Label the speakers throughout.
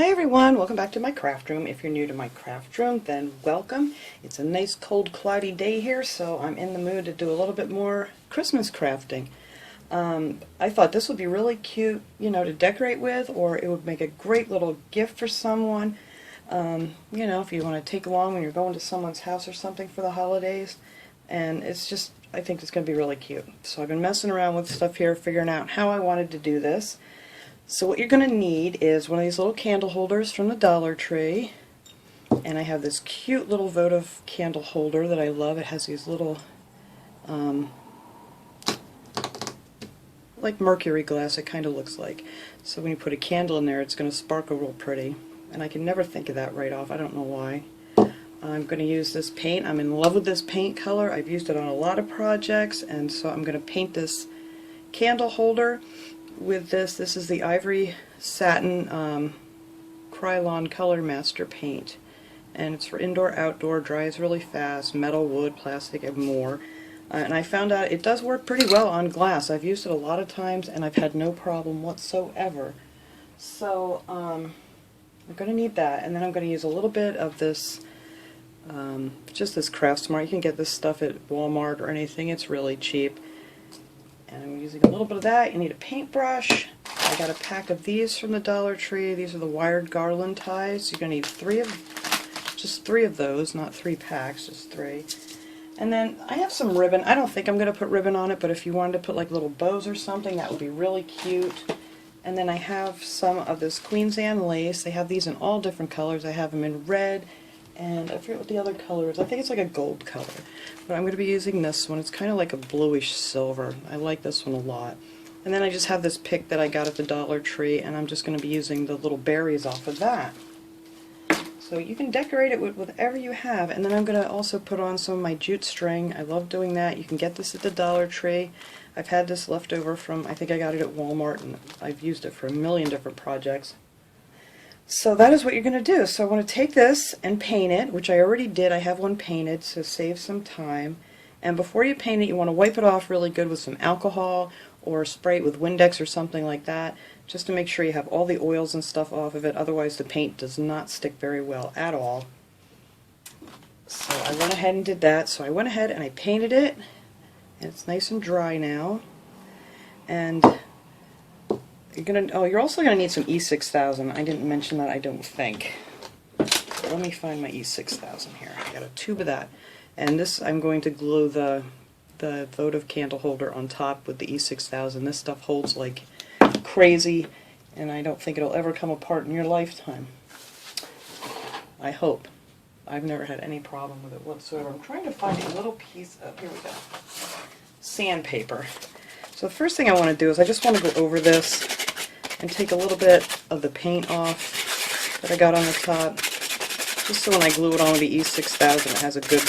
Speaker 1: Hi everyone, welcome back to my craft room. If you're new to my craft room, then welcome. It's a nice cold cloudy day here, so I'm in the mood to do a little bit more Christmas crafting. I thought this would be really cute, to decorate with, or it would make a great little gift for someone. If you want to take along when you're going to someone's house or something for the holidays. And I think it's going to be really cute. So I've been messing around with stuff here, figuring out how I wanted to do this. So what you're going to need is one of these little candle holders from the Dollar Tree. And I have this cute little votive candle holder that I love. It has these little, like mercury glass, it kind of looks like. So when you put a candle in there, it's going to sparkle real pretty. And I can never think of that right off. I don't know why. I'm going to use this paint. I'm in love with this paint color. I've used it on a lot of projects, and so I'm going to paint this candle holder with this. This is the Ivory Satin Krylon Color Master paint, and it's for indoor, outdoor, dries really fast, metal, wood, plastic, and more. And I found out it does work pretty well on glass. I've used it a lot of times and I've had no problem whatsoever. So I'm going to need that, and then I'm going to use a little bit of this, just this Craft Smart. You can get this stuff at Walmart or anything. It's really cheap. And I'm using a little bit of that. You need a paintbrush. I got a pack of these from the Dollar Tree. These are the wired garland ties. You're going to need just three of those, not 3 packs, just 3. And then I have some ribbon. I don't think I'm going to put ribbon on it, but if you wanted to put like little bows or something, that would be really cute. And then I have some of this Queen's Anne lace. They have these in all different colors. I have them in red, and I forget what the other color is. I think it's like a gold color. But I'm going to be using this one. It's kind of like a bluish silver. I like this one a lot. And then I just have this pick that I got at the Dollar Tree, and I'm just going to be using the little berries off of that. So you can decorate it with whatever you have. And then I'm going to also put on some of my jute string. I love doing that. You can get this at the Dollar Tree. I've had this left over from, I think I got it at Walmart, and I've used it for a million different projects. So that is what you're going to do. So I want to take this and paint it, which I already did. I have one painted, so save some time. And before you paint it, you want to wipe it off really good with some alcohol, or spray it with Windex or something like that, just to make sure you have all the oils and stuff off of it. Otherwise the paint does not stick very well at all. So I went ahead and did that. So I went ahead and I painted it, and it's nice and dry now. And you're also gonna need some E6000. I didn't mention that, I don't think. Let me find my E6000 here. I got a tube of that, and this I'm going to glue the votive candle holder on top with the E6000. This stuff holds like crazy, and I don't think it'll ever come apart in your lifetime. I hope. I've never had any problem with it whatsoever. I'm trying to find a little piece of, here we go, sandpaper. So the first thing I want to do is I just want to go over this and take a little bit of the paint off that I got on the top, just so when I glue it on with the E6000 it has a good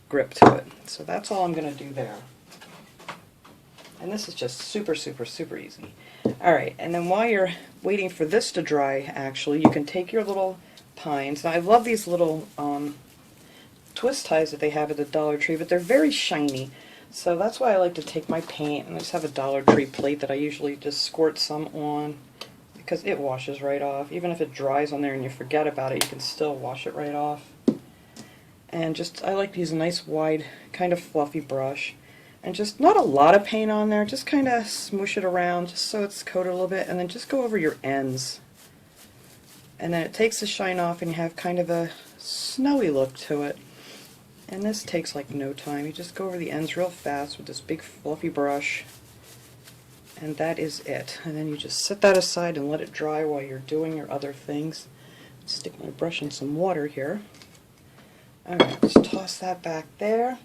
Speaker 1: grip to it. So that's all I'm going to do there. And this is just super, super, super easy. Alright, and then while you're waiting for this to dry, actually, you can take your little pines. Now I love these little twist ties that they have at the Dollar Tree, but they're very shiny. So that's why I like to take my paint, and I just have a Dollar Tree plate that I usually just squirt some on, because it washes right off. Even if it dries on there and you forget about it, you can still wash it right off. And I like to use a nice wide, kind of fluffy brush. And just not a lot of paint on there, just kind of smoosh it around just so it's coated a little bit, and then just go over your ends. And then it takes the shine off and you have kind of a snowy look to it. And this takes like no time. You just go over the ends real fast with this big fluffy brush, and that is it. And then you just set that aside and let it dry while you're doing your other things. Stick my brush in some water here. Alright, just toss that back there.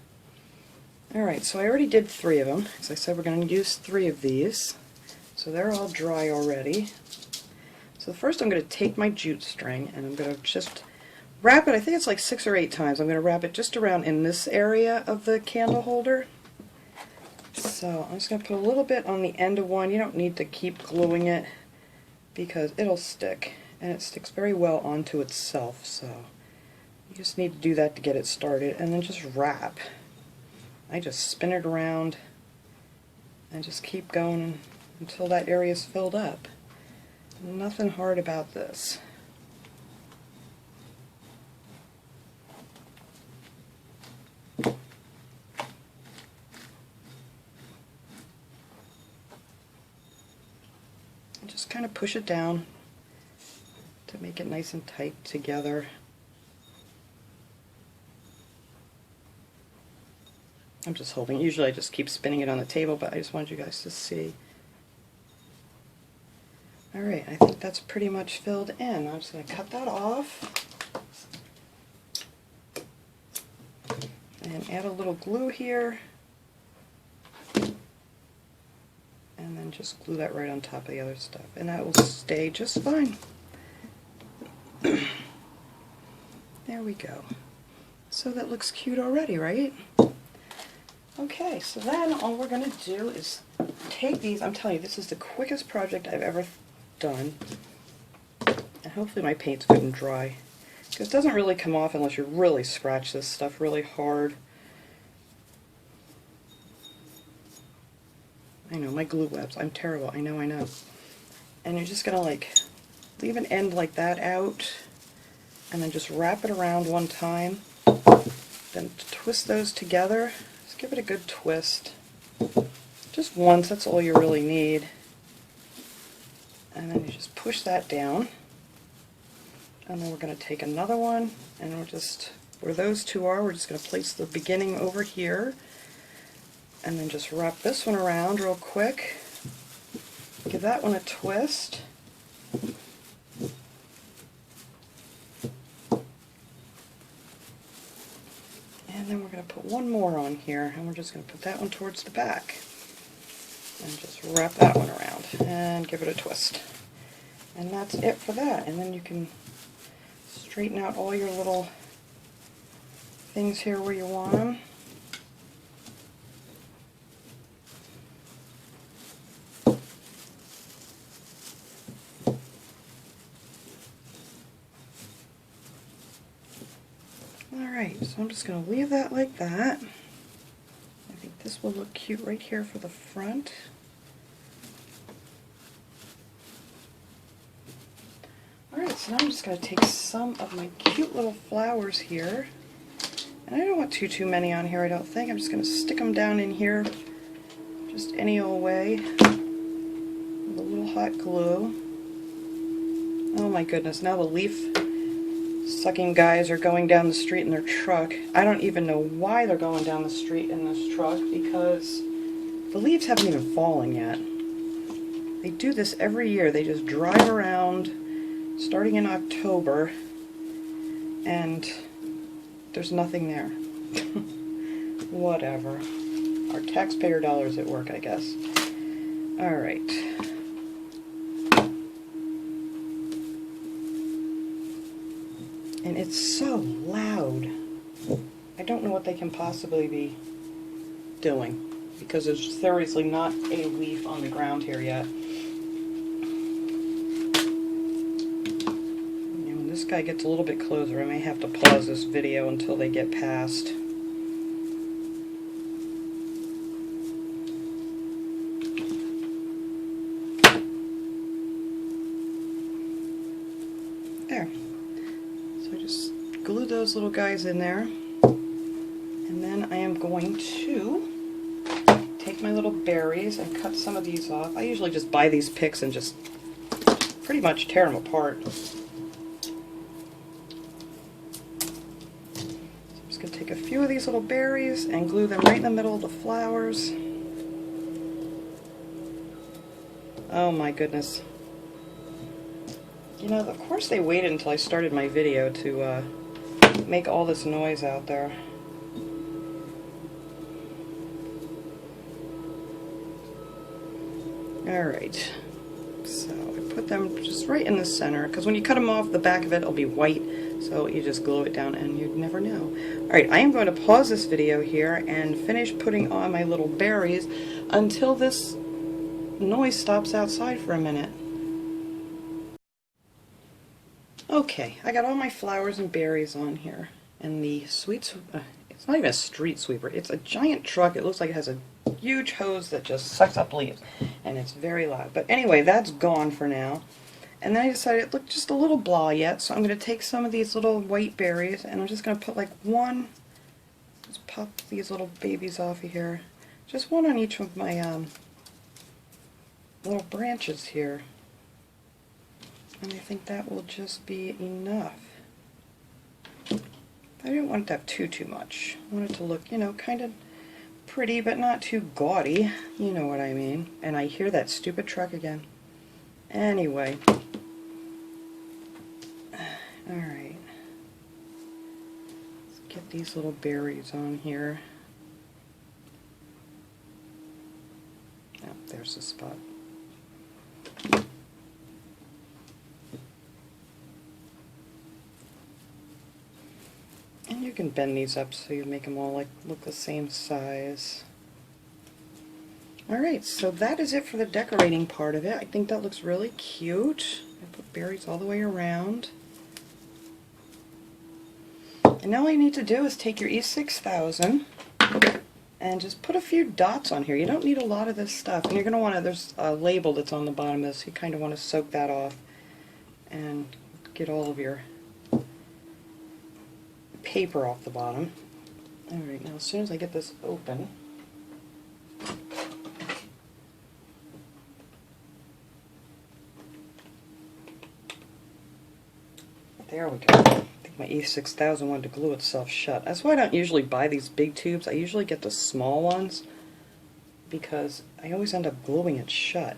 Speaker 1: Alright, so I already did 3 of them. As I said, we're going to use 3 of these. So they're all dry already. So first I'm going to take my jute string and I'm going to just wrap it, I think it's like 6 or 8 times. I'm going to wrap it just around in this area of the candle holder. So I'm just going to put a little bit on the end of one. You don't need to keep gluing it because it'll stick, and it sticks very well onto itself. So you just need to do that to get it started, and then just wrap. I just spin it around and just keep going until that area is filled up. Nothing hard about this. just kind of push it down to make it nice and tight together. I'm just holding. Usually I just keep spinning it on the table, but I just wanted you guys to see. Alright, I think that's pretty much filled in. I'm just going to cut that off and add a little glue here, and then just glue that right on top of the other stuff, and that will stay just fine. There we go. So that looks cute already, right? Okay, so then all we're going to do is take these. I'm telling you, this is the quickest project I've ever done. And hopefully my paint's good and dry. Because it doesn't really come off unless you really scratch this stuff really hard. I know, my glue webs. I'm terrible. I know, I know. And you're just going to like leave an end like that out, and then just wrap it around one time. Then twist those together. Just give it a good twist. Just once, that's all you really need. And then you just push that down. And then we're going to take another one, and we're just, where those two are, we're just going to place the beginning over here. And then just wrap this one around real quick. Give that one a twist. And then we're going to put one more on here, and we're just going to put that one towards the back. And just wrap that one around and give it a twist. And that's it for that. And then you can straighten out all your little things here where you want them. Alright, so I'm just going to leave that like that. I think this will look cute right here for the front. Alright, so now I'm just going to take some of my cute little flowers here. And I don't want too many on here, I don't think. I'm just going to stick them down in here just any old way with a little hot glue. Oh my goodness, now the leaf sucking guys are going down the street in their truck. I don't even know why they're going down the street in this truck, because the leaves haven't even fallen yet. They do this every year. They just drive around starting in October and there's nothing there. Whatever. Our taxpayer dollars at work, I guess. Alright. And it's so loud. I don't know what they can possibly be doing, because there's seriously not a leaf on the ground here yet. And when this guy gets a little bit closer, I may have to pause this video until they get past. There. So just glue those little guys in there, and then I am going to take my little berries and cut some of these off. I usually just buy these picks and just pretty much tear them apart. So I'm just going to take a few of these little berries and glue them right in the middle of the flowers. Oh my goodness. You know, of course they waited until I started my video to make all this noise out there. Alright, so I put them just right in the center, because when you cut them off, the back of it will be white, so you just glue it down and you'd never know. Alright, I am going to pause this video here and finish putting on my little berries until this noise stops outside for a minute. Okay, I got all my flowers and berries on here, and the it's not even a street sweeper, it's a giant truck. It looks like it has a huge hose that just sucks up leaves, and it's very loud. But anyway, that's gone for now. And then I decided it looked just a little blah yet, so I'm going to take some of these little white berries, and I'm just going to put like one, just pop these little babies off of here, just one on each of my little branches here. And I think that will just be enough. I didn't want it to have too much. I want it to look, you know, kind of pretty, but not too gaudy. You know what I mean. And I hear that stupid truck again. Anyway. Alright. Let's get these little berries on here. Oh, there's the spot. And you can bend these up so you make them all like look the same size. Alright, so that is it for the decorating part of it. I think that looks really cute. I put berries all the way around. And now all you need to do is take your E6000 and just put a few dots on here. You don't need a lot of this stuff. And you're going to want to, there's a label that's on the bottom of this. You kind of want to soak that off and get all of your paper off the bottom. Alright, now as soon as I get this open, there we go. I think my E6000 wanted to glue itself shut. That's why I don't usually buy these big tubes. I usually get the small ones because I always end up gluing it shut.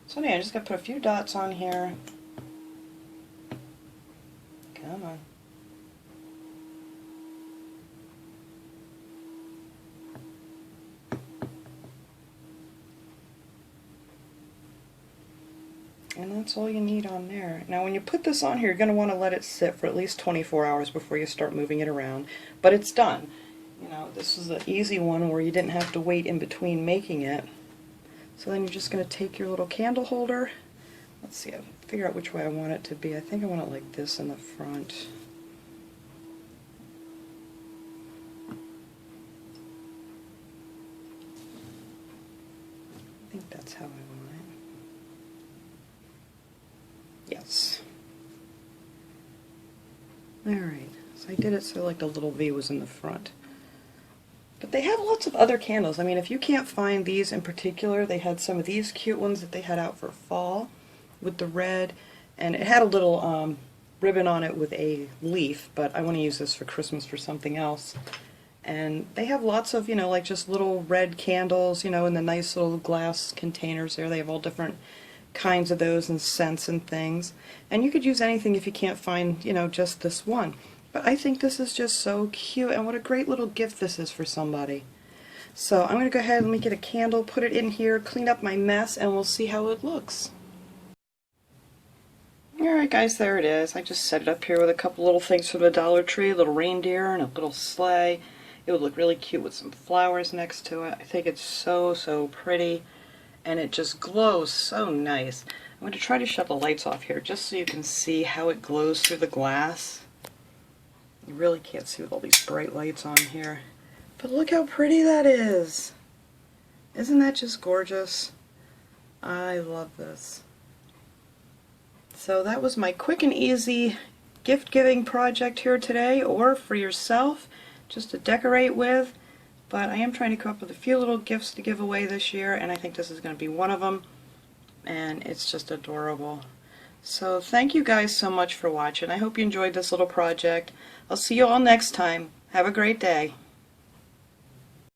Speaker 1: So anyway, I just got to put a few dots on here. Come on. And that's all you need on there. Now when you put this on here, you're going to want to let it sit for at least 24 hours before you start moving it around. But it's done. You know, this is an easy one where you didn't have to wait in between making it. So then you're just going to take your little candle holder. Let's see, I'll figure out which way I want it to be. I think I want it like this in the front. I think that's how I want it. Yes. Alright, so I did it so like the little V was in the front. But they have lots of other candles. I mean, if you can't find these in particular, they had some of these cute ones that they had out for fall with the red, and it had a little ribbon on it with a leaf, but I want to use this for Christmas for something else. And they have lots of, you know, like just little red candles, you know, in the nice little glass containers there. They have all different kinds of those and scents and things. And you could use anything if you can't find, you know, just this one. But I think this is just so cute, and what a great little gift this is for somebody. So I'm going to go ahead and let me get a candle, put it in here, clean up my mess, and we'll see how it looks. Alright guys, there it is. I just set it up here with a couple little things from the Dollar Tree, a little reindeer and a little sleigh. It would look really cute with some flowers next to it. I think it's so pretty, and it just glows so nice. I'm going to try to shut the lights off here just so you can see how it glows through the glass. You really can't see with all these bright lights on here. But look how pretty that is! Isn't that just gorgeous? I love this. So that was my quick and easy gift giving project here today, or for yourself, just to decorate with. But I am trying to come up with a few little gifts to give away this year, and I think this is going to be one of them. And it's just adorable. So thank you guys so much for watching. I hope you enjoyed this little project. I'll see you all next time. Have a great day.